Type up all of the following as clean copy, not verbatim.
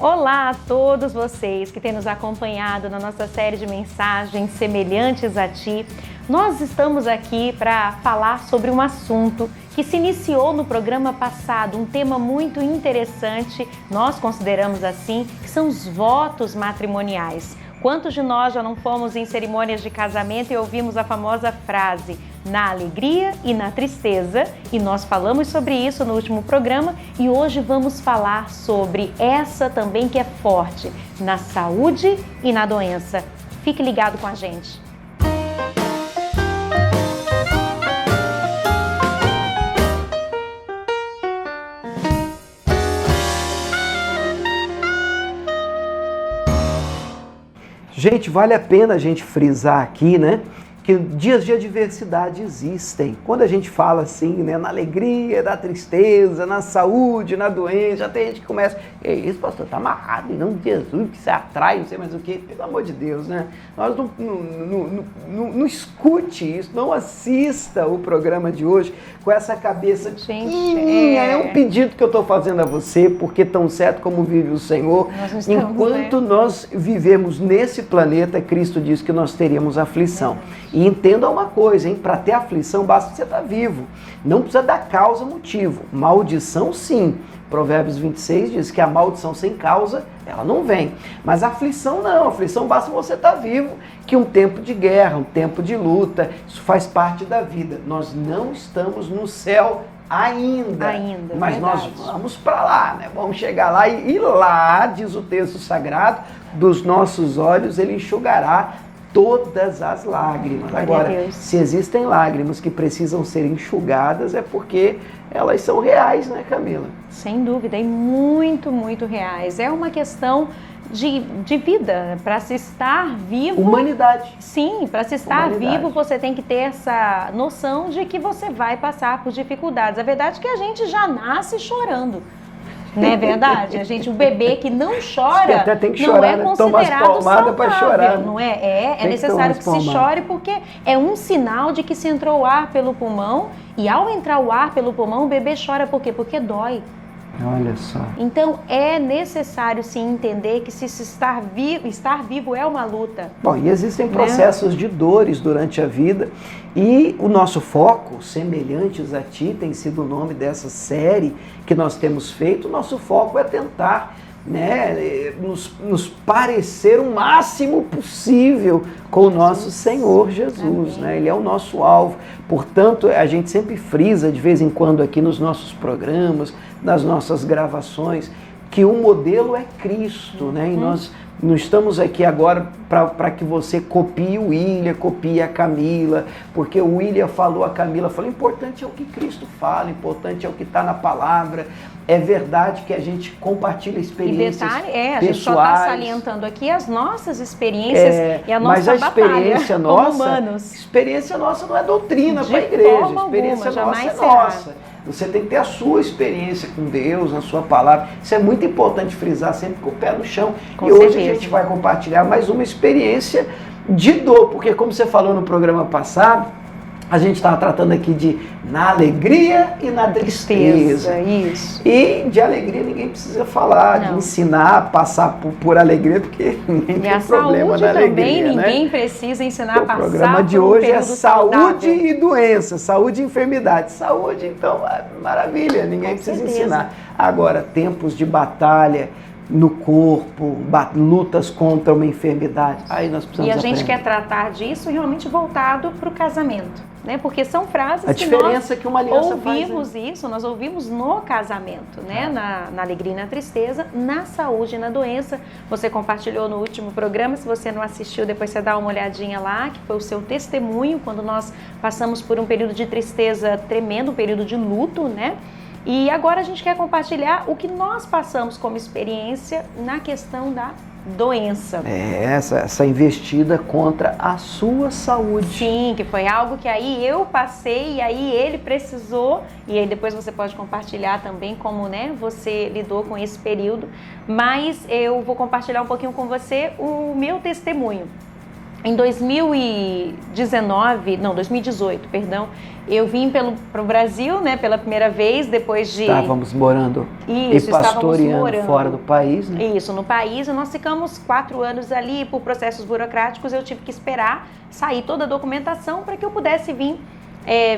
Olá a todos vocês que têm nos acompanhado na nossa série de mensagens semelhantes a ti. Nós estamos aqui para falar sobre um assunto que se iniciou no programa passado, um tema muito interessante, nós consideramos assim, que são os votos matrimoniais. Quantos de nós já não fomos em cerimônias de casamento e ouvimos a famosa frase, na alegria e na tristeza? E nós falamos sobre isso no último programa e hoje vamos falar sobre essa também que é forte, na saúde e na doença. Fique ligado com a gente. Gente, vale a pena a gente frisar aqui, né, que dias de adversidade existem. Quando a gente fala assim, né, na alegria, na tristeza, na saúde, na doença, já tem gente que começa, é isso, pastor, tá amarrado em nome de Jesus, que você atrai, não sei mais o que, pelo amor de Deus, né? Nós não escute isso, não assista o programa de hoje com essa cabeça. Gente, é um pedido que eu estou fazendo a você, porque tão certo como vive o Senhor, enquanto nós vivemos nesse planeta, Cristo diz que nós teríamos aflição. E entenda uma coisa, hein? Para ter aflição basta você estar vivo. Não precisa dar causa, motivo. Maldição, sim. Provérbios 26 diz que a maldição sem causa, ela não vem. Mas a aflição não. A aflição basta você estar vivo, que um tempo de guerra, um tempo de luta, isso faz parte da vida. Nós não estamos no céu ainda, mas verdade. Nós vamos para lá, né? Vamos chegar lá e lá, diz o texto sagrado, dos nossos olhos ele enxugará todas as lágrimas. Agora, se existem lágrimas que precisam ser enxugadas, é porque elas são reais, né, Camila? Sem dúvida, e muito, muito reais. É uma questão de vida, para se estar vivo... Humanidade. Sim, para se estar vivo, você tem que ter essa noção de que você vai passar por dificuldades. A verdade é que a gente já nasce chorando. Não é verdade? O bebê que não chora, até tem que chorar, não é considerado saudável, para chorar, não é? É necessário que se chore, porque é um sinal de que se entrou o ar pelo pulmão, e ao entrar o ar pelo pulmão, o bebê chora por quê? Porque dói. Olha só. Então é necessário sim entender que se estar vivo é uma luta. Bom, e existem processos de dores durante a vida e o nosso foco, Semelhantes a Ti, tem sido o nome dessa série que nós temos feito. O nosso foco é tentar, né, nos parecer o máximo possível com o nosso Senhor Jesus, né? Ele é o nosso alvo. Portanto, a gente sempre frisa de vez em quando aqui nos nossos programas, nas nossas gravações, que o modelo é Cristo, né? E nós não estamos aqui agora para que você copie o William, copie a Camila, porque o William falou, a Camila falou, importante é o que Cristo fala, importante é o que está na palavra. É verdade que a gente compartilha experiências pessoais. A gente só está salientando aqui as nossas experiências e a nossa mas a experiência batalha como humanos. Experiência nossa não é doutrina para a igreja, experiência nossa é nossa. Você tem que ter a sua experiência com Deus, na sua palavra. Isso é muito importante frisar sempre com o pé no chão. Com certeza. Hoje a gente vai compartilhar mais uma experiência de dor, porque como você falou no programa passado, a gente estava tratando aqui de na alegria e na tristeza. Isso. E de alegria ninguém precisa falar, de ensinar, passar por alegria, porque ninguém tem problema na alegria. Também ninguém precisa ensinar a passar por um período saudável. O programa de hoje é saúde e doença, saúde e enfermidade. Saúde, então, maravilha, ninguém precisa ensinar. Agora, tempos de batalha no corpo, lutas contra uma enfermidade. Aí nós precisamos aprender. E a gente quer tratar disso realmente voltado para o casamento, né? Porque são frases a diferença que uma aliança ouvimos faz, isso, nós ouvimos no casamento, né? Na alegria e na tristeza, na saúde e na doença. Você compartilhou no último programa, se você não assistiu, depois você dá uma olhadinha lá, que foi o seu testemunho, quando nós passamos por um período de tristeza tremendo, um período de luto, né? E agora a gente quer compartilhar o que nós passamos como experiência na questão da doença. Essa investida contra a sua saúde. Sim, que foi algo que aí eu passei e aí ele precisou, e aí depois você pode compartilhar também como, né, você lidou com esse período, mas eu vou compartilhar um pouquinho com você o meu testemunho. Em 2018, perdão, eu vim para o Brasil, né, pela primeira vez, depois de... Estávamos morando e pastoreando fora do país, né? Isso, no país, e nós ficamos 4 anos ali, por processos burocráticos, eu tive que esperar sair toda a documentação para que eu pudesse vir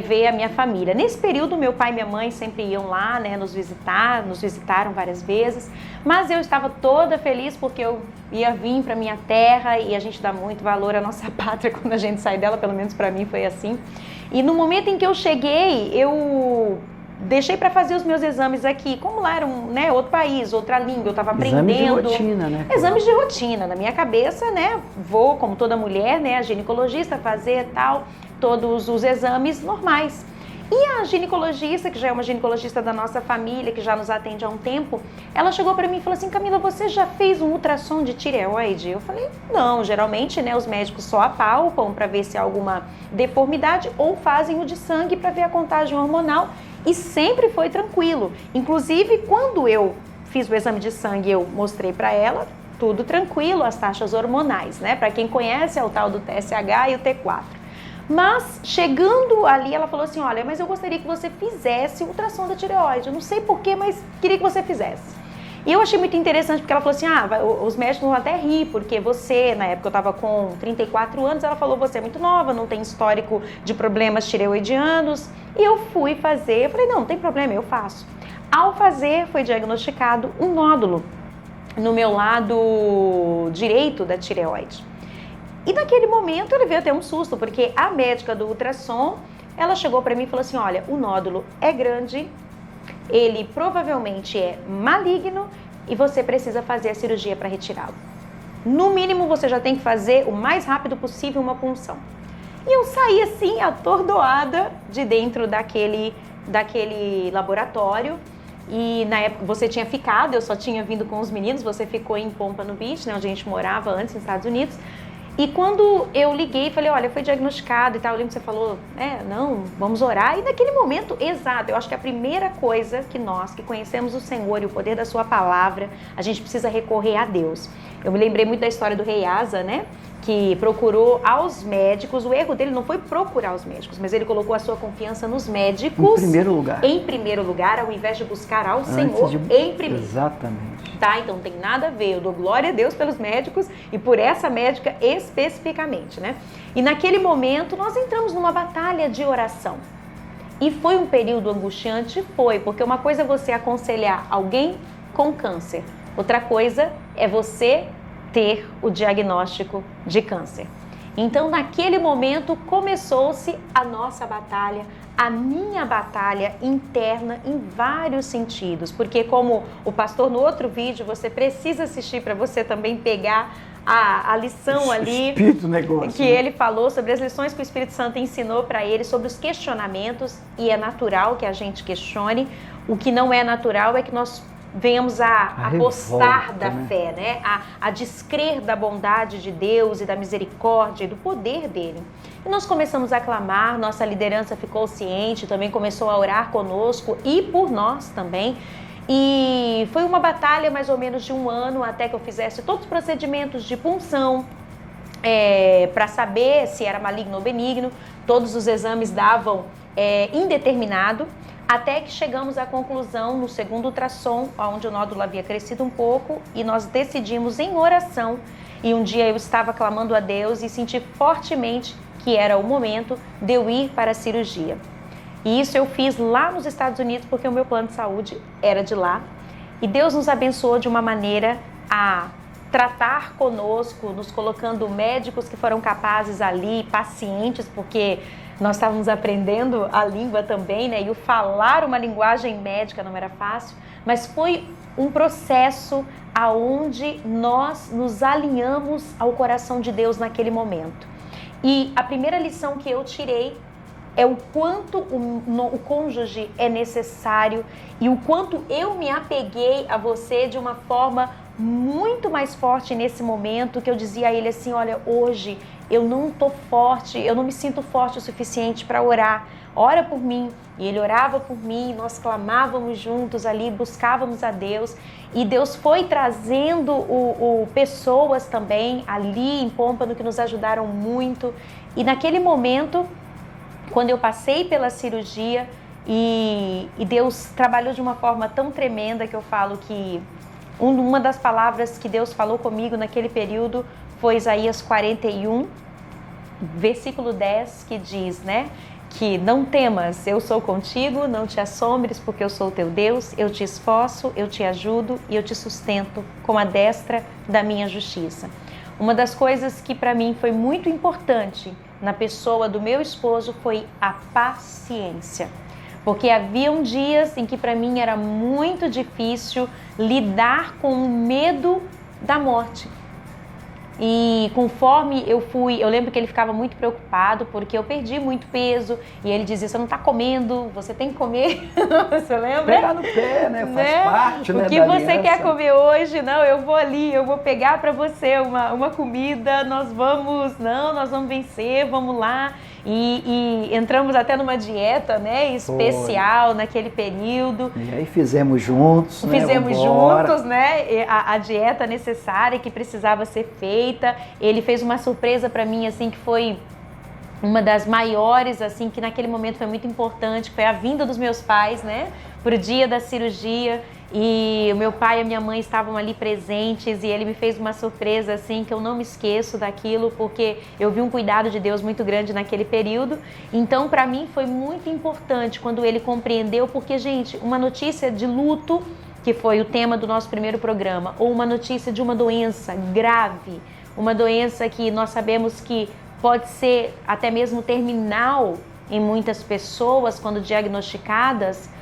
ver a minha família. Nesse período, meu pai e minha mãe sempre iam lá, né, nos visitaram várias vezes, mas eu estava toda feliz porque eu ia vir para minha terra e a gente dá muito valor à nossa pátria quando a gente sai dela, pelo menos para mim foi assim. E no momento em que eu cheguei, eu deixei para fazer os meus exames aqui, como lá era outro país, outra língua, eu estava aprendendo. Exames de rotina, né? Exames de rotina, na minha cabeça, né, vou, como toda mulher, né, a ginecologista fazer tal, todos os exames normais. E a ginecologista, que já é uma ginecologista da nossa família, que já nos atende há um tempo, ela chegou para mim e falou assim: Camila, você já fez um ultrassom de tireoide? Eu falei, não, geralmente, né, os médicos só apalpam para ver se há alguma deformidade ou fazem o de sangue para ver a contagem hormonal, e sempre foi tranquilo. Inclusive, quando eu fiz o exame de sangue, eu mostrei para ela, tudo tranquilo, as taxas hormonais, né? Para quem conhece, é o tal do TSH e o T4. Mas, chegando ali, ela falou assim, olha, mas eu gostaria que você fizesse o ultrassom da tireoide. Eu não sei porquê, mas queria que você fizesse. E eu achei muito interessante, porque ela falou assim, os médicos vão até rir, porque você, na época eu estava com 34 anos, ela falou, você é muito nova, não tem histórico de problemas tireoidianos. E eu fui fazer, eu falei, não tem problema, eu faço. Ao fazer, foi diagnosticado um nódulo no meu lado direito da tireoide. E naquele momento ele veio até um susto, porque a médica do ultrassom, ela chegou para mim e falou assim, olha, o nódulo é grande, ele provavelmente é maligno e você precisa fazer a cirurgia para retirá-lo. No mínimo, você já tem que fazer o mais rápido possível uma punção. E eu saí assim, atordoada de dentro daquele laboratório. E na época você tinha ficado, eu só tinha vindo com os meninos, você ficou em Pompano Beach, né, onde a gente morava antes, nos Estados Unidos. E quando eu liguei, falei, olha, foi diagnosticado e tal, eu lembro que você falou, não, vamos orar. E naquele momento, exato, eu acho que a primeira coisa que nós, que conhecemos o Senhor e o poder da sua palavra, a gente precisa recorrer a Deus. Eu me lembrei muito da história do rei Asa, né? Que procurou aos médicos, o erro dele não foi procurar os médicos, mas ele colocou a sua confiança nos médicos. Em primeiro lugar, ao invés de buscar ao Senhor em primeiro. Exatamente. Tá, então não tem nada a ver, eu dou glória a Deus pelos médicos e por essa médica especificamente, né? E naquele momento nós entramos numa batalha de oração. E foi um período angustiante? Foi, porque uma coisa é você aconselhar alguém com câncer, outra coisa é você ter o diagnóstico de câncer. Então, naquele momento, começou-se a nossa batalha, a minha batalha interna em vários sentidos. Porque, como o pastor no outro vídeo, você precisa assistir para você também pegar a lição ali que ele falou sobre as lições que o Espírito Santo ensinou para ele, sobre os questionamentos, e é natural que a gente questione. O que não é natural é que nós venhamos a apostar da fé, né? A descrer da bondade de Deus e da misericórdia e do poder dele. E nós começamos a clamar, nossa liderança ficou ciente, também começou a orar conosco e por nós também. E foi uma batalha mais ou menos de 1 ano até que eu fizesse todos os procedimentos de punção, para saber se era maligno ou benigno. Todos os exames davam indeterminado. Até que chegamos à conclusão, no segundo ultrassom, onde o nódulo havia crescido um pouco, e nós decidimos em oração. E um dia eu estava clamando a Deus e senti fortemente que era o momento de eu ir para a cirurgia. E isso eu fiz lá nos Estados Unidos, porque o meu plano de saúde era de lá. E Deus nos abençoou de uma maneira a tratar conosco, nos colocando médicos que foram capazes ali, pacientes, porque nós estávamos aprendendo a língua também, né? E o falar uma linguagem médica não era fácil, mas foi um processo aonde nós nos alinhamos ao coração de Deus naquele momento. E a primeira lição que eu tirei é o quanto o cônjuge é necessário e o quanto eu me apeguei a você de uma forma muito mais forte nesse momento, que eu dizia a ele assim, olha, hoje eu não tô forte, eu não me sinto forte o suficiente para orar, ora por mim. E ele orava por mim, nós clamávamos juntos ali, buscávamos a Deus, e Deus foi trazendo pessoas também ali em Pompano que nos ajudaram muito. E naquele momento, quando eu passei pela cirurgia, e Deus trabalhou de uma forma tão tremenda que eu falo que uma das palavras que Deus falou comigo naquele período foi Isaías 41, versículo 10, que diz, né? Que não temas, eu sou contigo, não te assombres, porque eu sou teu Deus, eu te esforço, eu te ajudo e eu te sustento com a destra da minha justiça. Uma das coisas que para mim foi muito importante na pessoa do meu esposo foi a paciência. Porque haviam dias em que para mim era muito difícil lidar com o medo da morte. E conforme eu lembro que ele ficava muito preocupado porque eu perdi muito peso e ele dizia, você não está comendo, você tem que comer, você lembra? Pegar no pé, né? Faz parte, né? O que você quer comer hoje? Não, eu vou ali, eu vou pegar para você uma comida, nós vamos vencer, vamos lá. E entramos até numa dieta, né, especial naquele período. E aí fizemos juntos, né, a dieta necessária que precisava ser feita. Ele fez uma surpresa para mim, assim, que foi uma das maiores, assim, que naquele momento foi muito importante, foi a vinda dos meus pais, né, pro dia da cirurgia. E o meu pai e a minha mãe estavam ali presentes e ele me fez uma surpresa assim que eu não me esqueço daquilo, porque eu vi um cuidado de Deus muito grande naquele período. Então, para mim foi muito importante quando ele compreendeu, porque, gente, uma notícia de luto, que foi o tema do nosso primeiro programa, ou uma notícia de uma doença grave, uma doença que nós sabemos que pode ser até mesmo terminal em muitas pessoas quando diagnosticadas,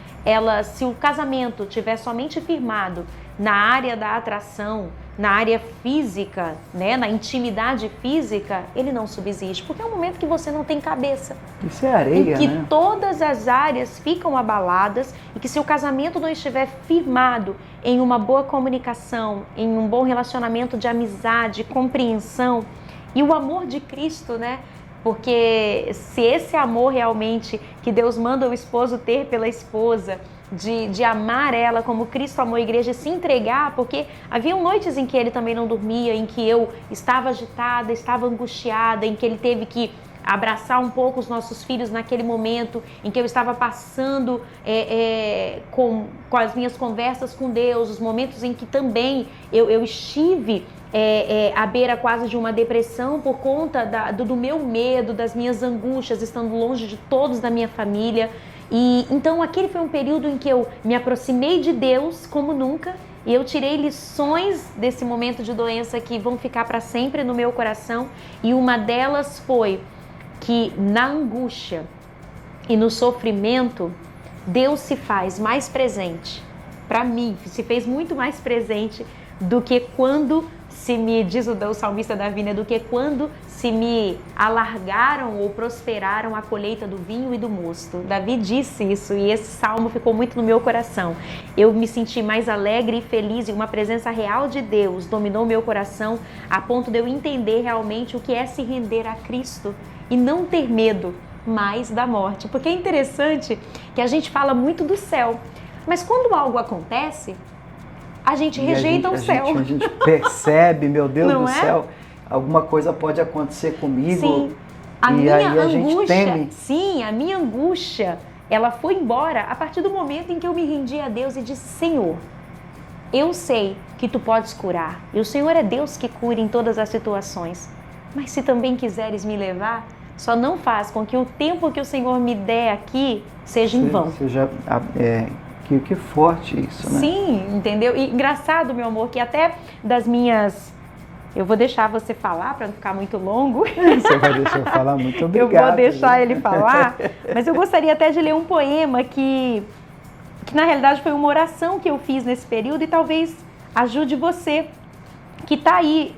se o casamento tiver somente firmado na área da atração, na área física, né, na intimidade física, ele não subsiste, porque é um momento que você não tem cabeça. Isso é areia, em que né? Todas as áreas ficam abaladas e que se o casamento não estiver firmado em uma boa comunicação, em um bom relacionamento de amizade, compreensão e o amor de Cristo, né? Porque se esse amor realmente que Deus manda o esposo ter pela esposa, de amar ela como Cristo amou a igreja e se entregar, porque havia noites em que ele também não dormia, em que eu estava agitada, estava angustiada, em que ele teve que abraçar um pouco os nossos filhos naquele momento, em que eu estava passando com as minhas conversas com Deus, os momentos em que também eu estive à beira quase de uma depressão por conta do meu medo, das minhas angústias, estando longe de todos da minha família. E então aquele foi um período em que eu me aproximei de Deus como nunca, e eu tirei lições desse momento de doença que vão ficar para sempre no meu coração, e uma delas foi que na angústia e no sofrimento, Deus se faz mais presente. Para mim, se fez muito mais presente do que quando diz o salmista Davi, né, do que quando se me alargaram ou prosperaram a colheita do vinho e do mosto. Davi disse isso e esse salmo ficou muito no meu coração. Eu me senti mais alegre e feliz e uma presença real de Deus dominou meu coração a ponto de eu entender realmente o que é se render a Cristo e não ter medo mais da morte. Porque é interessante que a gente fala muito do céu, mas quando algo acontece, a gente rejeita o céu. A gente percebe, meu Deus não do é? céu, alguma coisa pode acontecer comigo. Sim. E aí a gente teme. Sim, a minha angústia, ela foi embora a partir do momento em que eu me rendi a Deus e disse, Senhor, eu sei que Tu podes curar. E o Senhor é Deus que cura em todas as situações. Mas se também quiseres me levar, só não faz com que o tempo que o Senhor me der aqui seja em vão. Que forte isso, né? Sim, entendeu? E engraçado, meu amor, que até das minhas... Eu vou deixar você falar para não ficar muito longo. Você vai deixar eu falar? Muito obrigado. Eu vou deixar ele falar, mas eu gostaria até de ler um poema que na realidade foi uma oração que eu fiz nesse período e talvez ajude você que está aí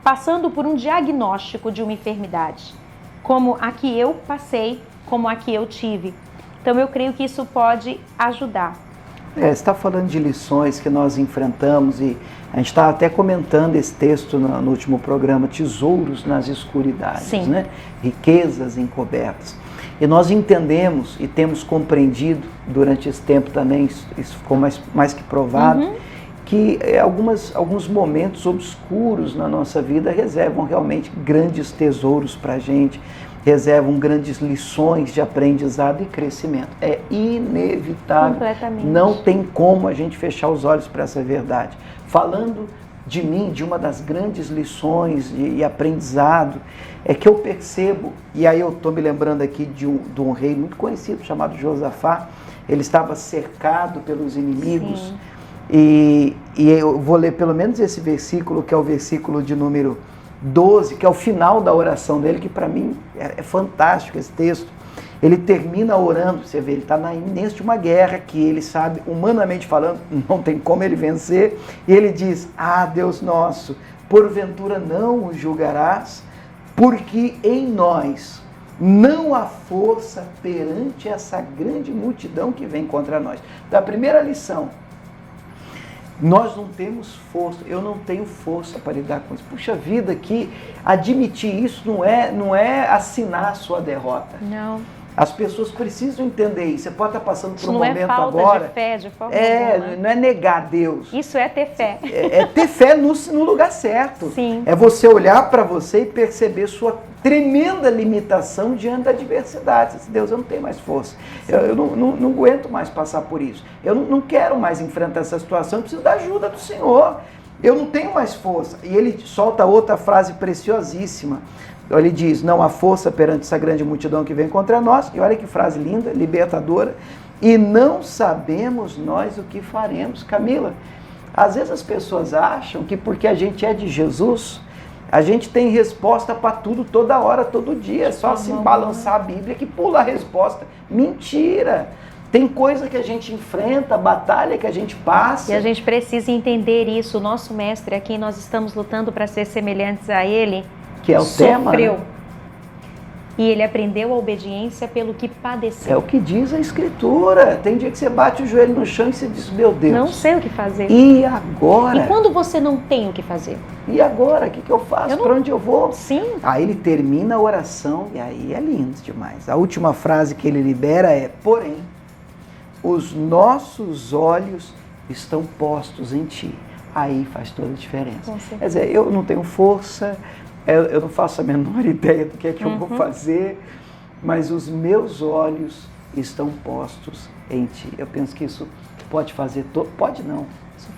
passando por um diagnóstico de uma enfermidade, como a que eu passei, como a que eu tive. Então eu creio que isso pode ajudar. Você está falando de lições que nós enfrentamos e a gente estava até comentando esse texto no último programa, tesouros nas escuridades, né? Riquezas encobertas. E nós entendemos e temos compreendido durante esse tempo também, isso ficou mais que provado, que alguns momentos obscuros na nossa vida reservam realmente grandes tesouros para a gente, reservam grandes lições de aprendizado e crescimento. É inevitável, não tem como a gente fechar os olhos para essa verdade. Falando de mim, de uma das grandes lições e aprendizado, é que eu percebo, e aí eu estou me lembrando aqui de um rei muito conhecido chamado Josafá. Ele estava cercado pelos inimigos. E eu vou ler pelo menos esse versículo, que é o versículo de número 12, que é o final da oração dele, que para mim é fantástico esse texto. Ele termina orando, você vê, ele está na iminência de uma guerra que ele sabe, humanamente falando, não tem como ele vencer, e ele diz: ah, Deus nosso, porventura não o julgarás, porque em nós não há força perante essa grande multidão que vem contra nós. Da primeira lição, nós não temos força, eu não tenho força para lidar com isso. Puxa vida, que admitir isso não é assinar a sua derrota. Não. As pessoas precisam entender isso. Você pode estar passando por um momento agora... Isso não é falta de fé, de forma alguma. Não é negar Deus. Isso é ter fé. É ter fé no lugar certo. Sim. É você olhar para você e perceber sua tremenda limitação diante da adversidade. Deus, eu não tenho mais força. Eu não aguento mais passar por isso. Eu não quero mais enfrentar essa situação. Eu preciso da ajuda do Senhor. Eu não tenho mais força. E ele solta outra frase preciosíssima. Ele diz: não há força perante essa grande multidão que vem contra nós. E olha que frase linda, libertadora. E não sabemos nós o que faremos. Camila, às vezes as pessoas acham que porque a gente é de Jesus, a gente tem resposta para tudo, toda hora, todo dia. É só assim balançar a Bíblia que pula a resposta. Mentira! Tem coisa que a gente enfrenta, batalha que a gente passa. E a gente precisa entender isso. O nosso mestre aqui, nós estamos lutando para ser semelhantes a ele. Que é o tema, sofreu. Né? E ele aprendeu a obediência pelo que padeceu. É o que diz a Escritura. Tem dia que você bate o joelho no chão e você diz: meu Deus, não sei o que fazer. E agora? E quando você não tem o que fazer? E agora? O que eu faço? Para onde eu vou? Sim. Aí ele termina a oração e aí é lindo demais. A última frase que ele libera é: porém, os nossos olhos estão postos em ti. Aí faz toda a diferença. Quer dizer, eu não tenho força, eu não faço a menor ideia do que é que eu vou fazer, mas os meus olhos estão postos em ti. Eu penso que isso pode fazer, pode não,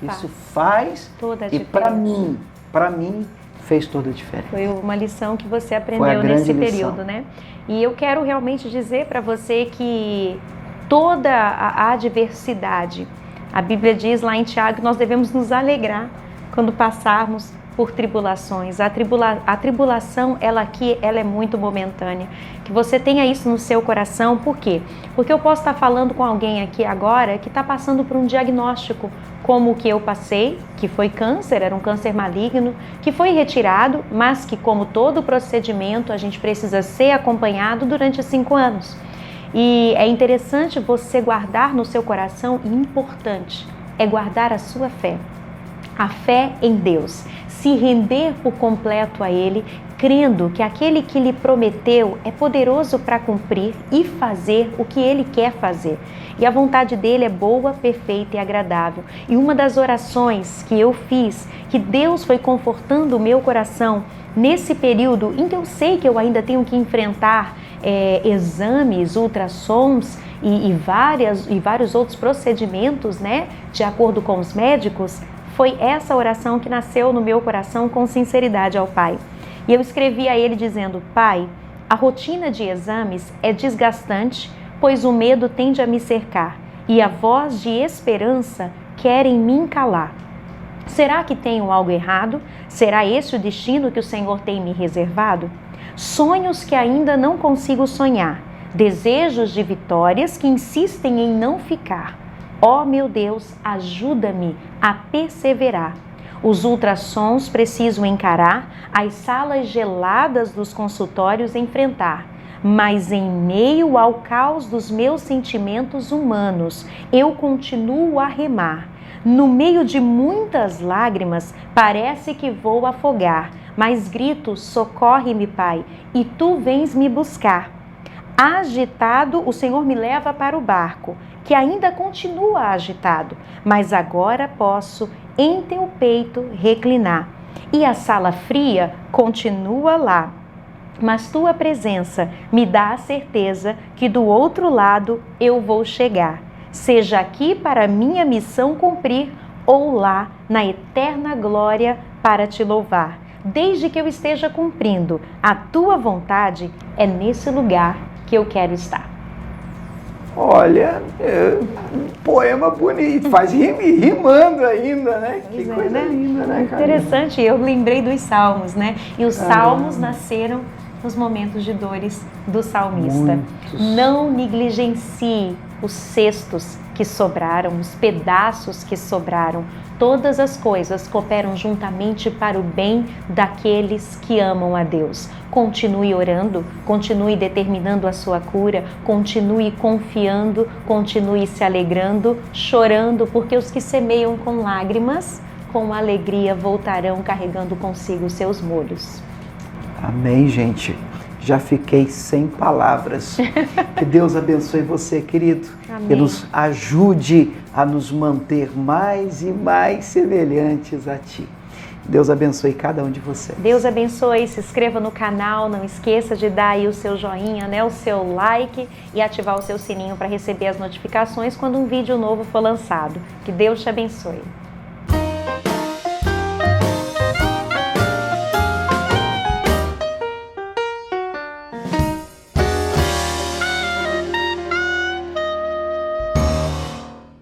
isso faz toda a diferença. E para mim, fez toda a diferença. Foi uma lição que você aprendeu nesse período, né? E eu quero realmente dizer para você que toda a adversidade, a Bíblia diz lá em Tiago que nós devemos nos alegrar quando passarmos por tribulações. A tribulação, ela é muito momentânea. Que você tenha isso no seu coração. Por quê? Porque eu posso estar falando com alguém aqui agora que está passando por um diagnóstico como o que eu passei, que foi câncer, era um câncer maligno, que foi retirado, mas que, como todo procedimento, a gente precisa ser acompanhado durante 5 anos. E é interessante você guardar no seu coração, e importante, é guardar a sua fé. A fé em Deus. Se render por completo a Ele, crendo que aquele que lhe prometeu é poderoso para cumprir e fazer o que Ele quer fazer. E a vontade dEle é boa, perfeita e agradável. E uma das orações que eu fiz, que Deus foi confortando o meu coração nesse período em que eu sei que eu ainda tenho que enfrentar exames, ultrassons e vários outros procedimentos, né, de acordo com os médicos, foi essa oração que nasceu no meu coração com sinceridade ao Pai. E eu escrevi a Ele dizendo: Pai, a rotina de exames é desgastante, pois o medo tende a me cercar e a voz de esperança quer em mim calar. Será que tenho algo errado? Será esse o destino que o Senhor tem me reservado? Sonhos que ainda não consigo sonhar, desejos de vitórias que insistem em não ficar. Ó meu Deus, ajuda-me a perseverar. Os ultrassons preciso encarar, as salas geladas dos consultórios enfrentar. mas em meio ao caos dos meus sentimentos humanos, eu continuo a remar. No meio de muitas lágrimas, parece que vou afogar, mas grito, socorre-me, Pai, e tu vens me buscar. Agitado, o Senhor me leva para o barco, que ainda continua agitado, mas agora posso em teu peito reclinar. E a sala fria continua lá, mas tua presença me dá a certeza que do outro lado eu vou chegar. Seja aqui para minha missão cumprir, ou lá na eterna glória para te louvar. Desde que eu esteja cumprindo a tua vontade, é nesse lugar que eu quero estar. Olha, um poema bonito, faz rimando ainda, né? Que coisa linda, né, cara? Interessante, eu lembrei dos salmos, né? E os salmos nasceram nos momentos de dores do salmista. Muitos. Não negligencie os cestos que sobraram, os pedaços que sobraram. Todas as coisas cooperam juntamente para o bem daqueles que amam a Deus. Continue orando, continue determinando a sua cura, continue confiando, continue se alegrando, chorando, porque os que semeiam com lágrimas, com alegria voltarão carregando consigo os seus molhos. Amém, gente. Já fiquei sem palavras. Que Deus abençoe você, querido. Amém. Que nos ajude a nos manter mais e mais semelhantes a Ti. Deus abençoe cada um de vocês. Deus abençoe, se inscreva no canal, não esqueça de dar aí o seu joinha, né, o seu like e ativar o seu sininho para receber as notificações quando um vídeo novo for lançado. Que Deus te abençoe.